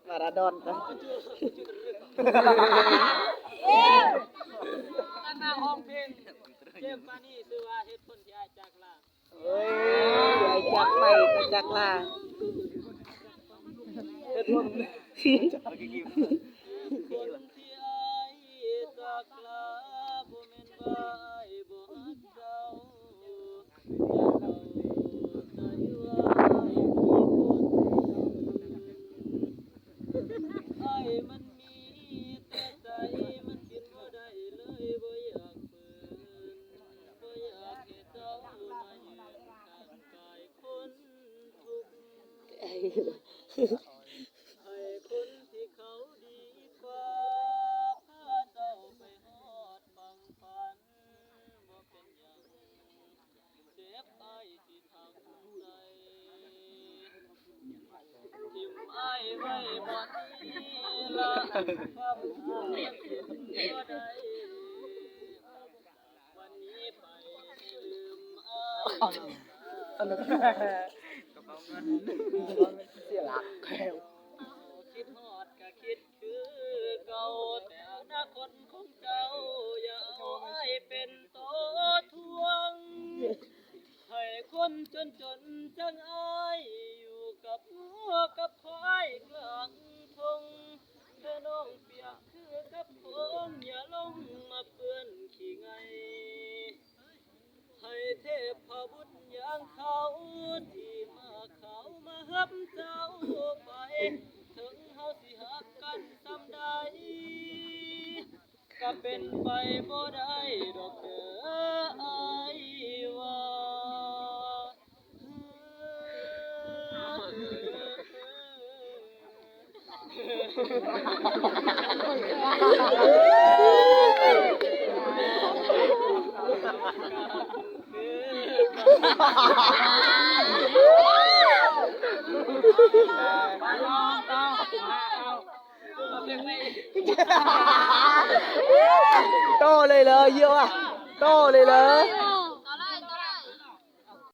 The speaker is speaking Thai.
มาราดอนนะตั้งหน้าห้องเพลงเจมปานี่ซื้อว่าเฮ็ดคนที่อายจากลาเฮ้ยไอ้จักไปก็จักลาเฮ็ดคนที่อายจากลาบ่แม่นว่าอายบ่ฮักเจ้าอย่าเอาใจว่ามีคนอ้ายมันมีแต่ใจมันกินบ่ได้เลยบ่อยากฝืนบ่อยากให้เจ้ามายืนข้างกายคนทุกข์ให้คนที่เขาดีกว่าพาเจ้าไปฮอดฝั่งฝันบ่เป็นหยังเจ็บอ้ายที่ทำใจทิ่มอ้ายไว้บ่นี้ละความหามันสิบ่ได้วันนี้ไปลืมอ้ายเสียหลักแก้วคิดฮอดก็คิดคือเก่าแต่อนาคตของเจ้าอย่าเอาอ้ายเป็นตัวทวงให้คนจนจังอ้ายอยู่กับหัวกับควายกลางทงเธอน้องเปียกคือกับผมอย่าลงมาเปื้อนขี้ไงให้เทพพบุตรอย่างเขาที่มาเขามาหับเจ้าไปถึงเฮาสิหักกันซ้ำใดก็เป็นไปบ่ได้ดอกเด้ออ้ายว่าโตเลยเลยเยอะอ่ะโตเลยเลย